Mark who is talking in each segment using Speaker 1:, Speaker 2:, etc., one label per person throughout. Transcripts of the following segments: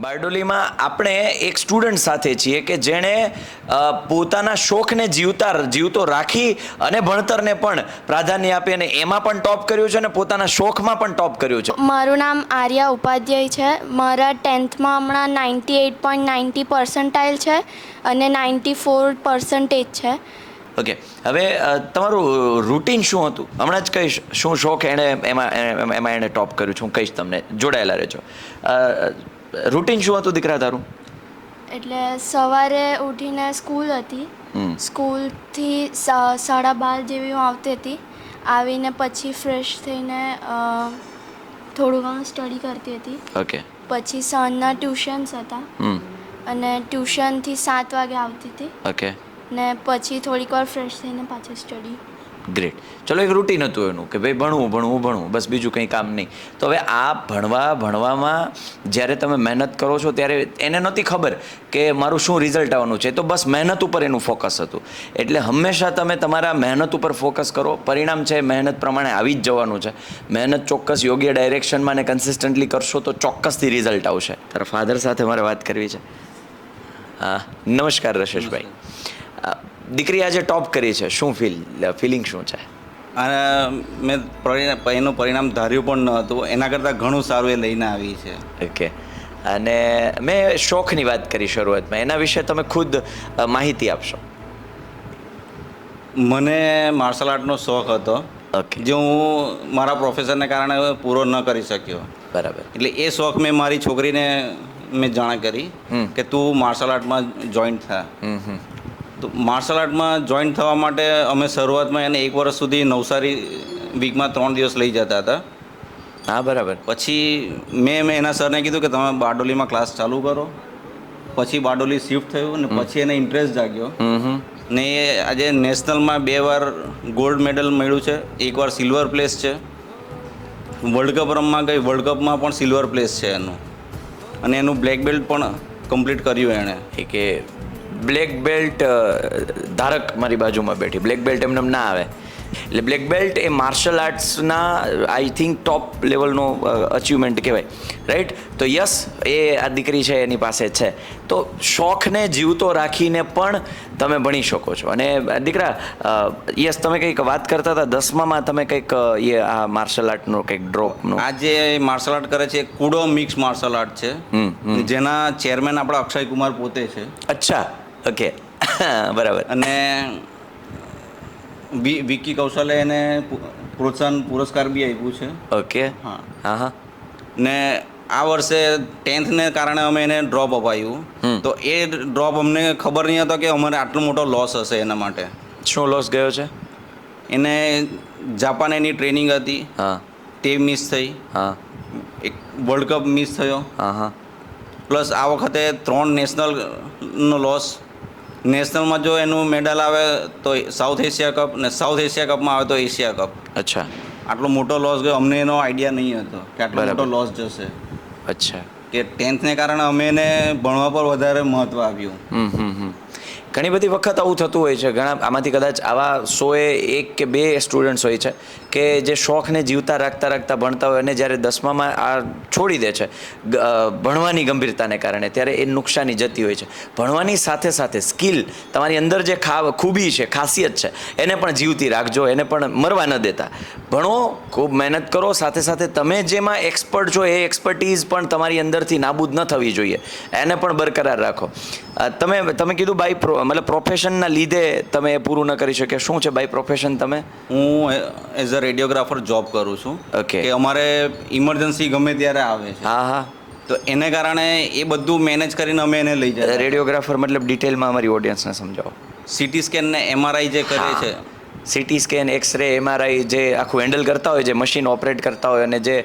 Speaker 1: બારડોલીમાં આપણે એક સ્ટુડન્ટ સાથે છીએ કે જેણે પોતાના શોખને જીવતો રાખી અને ભણતરને પણ પ્રાધાન્ય આપી અને એમાં પણ ટોપ કર્યું છે અને પોતાના શોખમાં પણ ટોપ કર્યું છે.
Speaker 2: મારું નામ આર્યા ઉપાધ્યાય છે. મારા 10thમાં હમણાં 98.90 પર્સન્ટાઇલ છે અને 94% છે.
Speaker 1: ઓકે, હવે તમારું રૂટીન શું હતું? હમણાં જ કહીશ શું શોખ એમાં એણે ટોપ કર્યું છે, હું કહીશ તમને, જોડાયેલા રહેજો. રૂટીન શું હતું દીકરા તારું?
Speaker 2: એટલે સવારે ઉઠીને સ્કૂલ હતી. સ્કૂલથી 12:30 જેવી હું આવતી હતી. આવીને પછી ફ્રેશ થઈને થોડું ઘણું સ્ટડી કરતી હતી.
Speaker 1: ઓકે.
Speaker 2: પછી સાંજના ટ્યુશન્સ હતા અને ટ્યુશનથી 7 વાગે આવતી હતી.
Speaker 1: ઓકે.
Speaker 2: ને પછી થોડીક વાર ફ્રેશ થઈને પાછી સ્ટડી.
Speaker 1: ગ્રેટ. ચલો, એક રૂટીન હતું એનું કે ભાઈ ભણવું, બસ બીજું કંઈ કામ નહીં. તો હવે આ ભણવામાં જ્યારે તમે મહેનત કરો છો ત્યારે એને નહોતી ખબર કે મારું શું રિઝલ્ટ આવવાનું છે, તો બસ મહેનત ઉપર એનું ફોકસ હતું. એટલે હંમેશા તમે તમારા મહેનત ઉપર ફોકસ કરો, પરિણામ છે મહેનત પ્રમાણે આવી જ જવાનું છે. મહેનત ચોક્કસ યોગ્ય ડાયરેક્શનમાં ને કન્સિસ્ટન્ટલી કરશો તો ચોક્કસથી રિઝલ્ટ આવશે. તારા ફાધર સાથે મારે વાત કરવી છે. હા, નમસ્કાર રશેશભાઈ. દીકરી આજે ટોપ કરી છે, શું ફિલિંગ શું છે?
Speaker 3: અને મેં એનું પરિણામ ધાર્યું પણ ન હતું, એના કરતાં ઘણું સારું એ લઈને આવી છે.
Speaker 1: ઓકે. અને મેં શોખની વાત કરી શરૂઆતમાં, એના વિશે તમે ખુદ માહિતી આપશો.
Speaker 3: મને માર્શલ આર્ટનો શોખ હતો.
Speaker 1: ઓકે.
Speaker 3: જે હું મારા પ્રોફેસરને કારણે પૂરો ન કરી શક્યો.
Speaker 1: બરાબર.
Speaker 3: એટલે એ શોખ મેં મારી છોકરીને મેં જાણ કરી કે તું માર્શલ આર્ટમાં જોઈન્ટ થા. તો માર્શલ આર્ટમાં જોઈન્ટ થવા માટે અમે શરૂઆતમાં એને 1 વર્ષ સુધી નવસારી વીકમાં 3 દિવસ લઈ જતા હતા.
Speaker 1: હા, બરાબર.
Speaker 3: પછી મેં એના સરને કીધું કે તમે બારડોલીમાં ક્લાસ ચાલુ કરો. પછી બારડોલી શિફ્ટ થયું અને પછી એને ઇન્ટરેસ્ટ જાગ્યો ને એ આજે નેશનલમાં 2 વાર ગોલ્ડ મેડલ મળ્યું છે, 1 વાર સિલ્વર પ્લેસ છે. વર્લ્ડ કપ રમવા ગઈ, વર્લ્ડ કપમાં પણ સિલ્વર પ્લેસ છે એનું. અને એનું બ્લેક બેલ્ટ પણ કમ્પ્લીટ કર્યું એણે.
Speaker 1: કે બ્લેક બેલ્ટ ધારક મારી બાજુમાં બેઠી, બ્લેક બેલ્ટ એમને ના આવે. એટલે બ્લેક બેલ્ટ એ માર્શલ આર્ટ્સના આઈ થિંક ટોપ લેવલનો અચીવમેન્ટ કહેવાય, રાઈટ? તો યસ, એ આ દીકરી છે એની પાસે છે. તો શોખને જીવતો રાખીને પણ તમે ભણી શકો છો. અને દીકરા, યસ, તમે કંઈક વાત કરતા હતા 10મામાં તમે કંઈક આ માર્શલ આર્ટનો કંઈક ડ્રોપનો.
Speaker 3: આ જે માર્શલ આર્ટ કરે છે કુડો મિક્સ માર્શલ આર્ટ છે, જેના ચેરમેન આપણા અક્ષય કુમાર પોતે છે.
Speaker 1: અચ્છા, ઓકે. બરાબર.
Speaker 3: અને વિકી કૌશલે એને પ્રોત્સાહન પુરસ્કાર બી આપ્યું છે.
Speaker 1: ઓકે.
Speaker 3: હા
Speaker 1: હા હા.
Speaker 3: ને આ વર્ષે 10thને કારણે અમે એને ડ્રોપ અપાયું. તો એ ડ્રોપ અમને ખબર નહીં હતો કે અમારે આટલો મોટો લોસ હશે એના માટે.
Speaker 1: શું લોસ ગયો છે?
Speaker 3: એને જાપાન એની ટ્રેનિંગ હતી,
Speaker 1: હા
Speaker 3: તે મિસ થઈ.
Speaker 1: હા
Speaker 3: એક વર્લ્ડ કપ મિસ થયો.
Speaker 1: હા હા.
Speaker 3: પ્લસ આ વખતે 3 નેશનલનો લોસ. નેશનલમાં જો એનું મેડલ આવે તો સાઉથ એશિયા કપ, ને સાઉથ એશિયા કપમાં આવે તો એશિયા કપ.
Speaker 1: અચ્છા.
Speaker 3: આટલો મોટો લોસ ગયો, અમને એનો આઈડિયા નહીં હતો કે આટલો મોટો લોસ જશે.
Speaker 1: અચ્છા.
Speaker 3: કે 10thને કારણે અમે એને ભણવા પર વધારે મહત્ત્વ આપ્યું.
Speaker 1: ઘણી બધી વખત આવું થતું હોય છે. ઘણા આમાંથી કદાચ આવા 100એ 1 કે 2 સ્ટુડન્ટ્સ હોય છે કે જે શોખને જીવતા રાખતા ભણતા હોય અને જ્યારે 10મામાં આ છોડી દે છે ભણવાની ગંભીરતાને કારણે, ત્યારે એ નુકસાની જતી હોય છે. ભણવાની સાથે સાથે સ્કિલ, તમારી અંદર જે ખૂબી છે, ખાસિયત છે, એને પણ જીવતી રાખજો, એને પણ મરવા ન દેતા. ભણો, ખૂબ મહેનત કરો, સાથે સાથે તમે જેમાં એક્સપર્ટ છો એ એક્સપર્ટીઝ પણ તમારી અંદરથી નાબૂદ ન થવી જોઈએ, એને પણ બરકરાર રાખો. તમે કીધું બાય મતલબ પ્રોફેશનના લીધે તમે એ પૂરું ન કરી શક્યા. શું છે બાય પ્રોફેશન? તમે?
Speaker 3: હું એઝ અ રેડિયોગ્રાફર જોબ કરું છું.
Speaker 1: ઓકે.
Speaker 3: કે અમારે ઇમરજન્સી ગમે ત્યારે આવે છે.
Speaker 1: હા હા.
Speaker 3: તો એને કારણે એ બધું મેનેજ કરીને અમે એને લઈ જઈએ.
Speaker 1: રેડિયોગ્રાફર મતલબ ડિટેલમાં અમારી ઓડિયન્સને સમજાવો.
Speaker 3: સિટી સ્કેન ને MRI જે કરે છે.
Speaker 1: સિટી સ્કેન, એક્સરે, MRI જે આખું હેન્ડલ કરતા હોય, જે મશીન ઓપરેટ કરતા હોય અને જે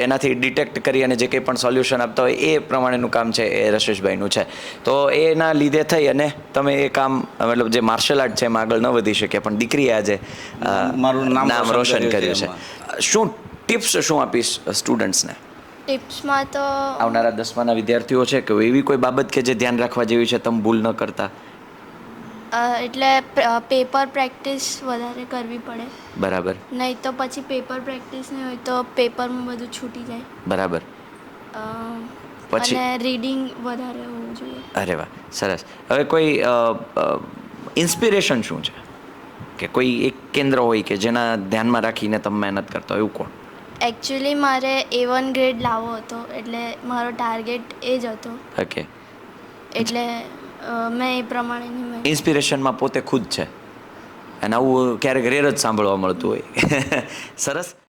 Speaker 1: એનાથી ડિટેક્ટ કરી અને જે કંઈ પણ સોલ્યુશન આપતા હોય, એ પ્રમાણેનું કામ છે એ રશેશભાઈનું છે. તો એના લીધે થઈ અને તમે એ કામ મતલબ જે માર્શલ આર્ટ છે એમાં આગળ ન વધી શક્યા, પણ દીકરીએ આજે
Speaker 3: મારું નામ
Speaker 1: રોશન કર્યું છે. શું ટિપ્સ શું આપીશ સ્ટુડન્ટ્સને?
Speaker 2: ટિપ્સમાં તો
Speaker 1: આવનારા 10માના વિદ્યાર્થીઓ છે કે એવી કોઈ બાબત કે જે ધ્યાન રાખવા જેવી છે, તમે ભૂલ ન કરતા?
Speaker 2: એટલે પેપર પ્રેક્ટિસ વધારે કરવી પડે.
Speaker 1: બરાબર.
Speaker 2: નહીં તો પછી પેપર પ્રેક્ટિસ નહીં હોય તો પેપરમાં બધું છૂટી જાય.
Speaker 1: બરાબર. પછી
Speaker 2: અને રીડિંગ વધારે હોવું જોઈએ.
Speaker 1: અરે વાહ, સરસ. હવે કોઈ ઇન્સ્પિરેશન શું છે કે કોઈ એક કેન્દ્ર હોય કે જેના ધ્યાનમાં રાખીને તમે મહેનત કરતા હોય એવું કોણ?
Speaker 2: એકચ્યુઅલી મારે A1 ગ્રેડ લાવવો હતો, એટલે મારો ટાર્ગેટ એ જ હતો,
Speaker 1: ઓકે.
Speaker 2: એટલે મેં એ પ્રમાણેની મહેનત.
Speaker 1: ઇન્સ્પિરેશનમાં પોતે ખુદ છે અને આવું ક્યારેક રેર જ સાંભળવા મળતું હોય. સરસ.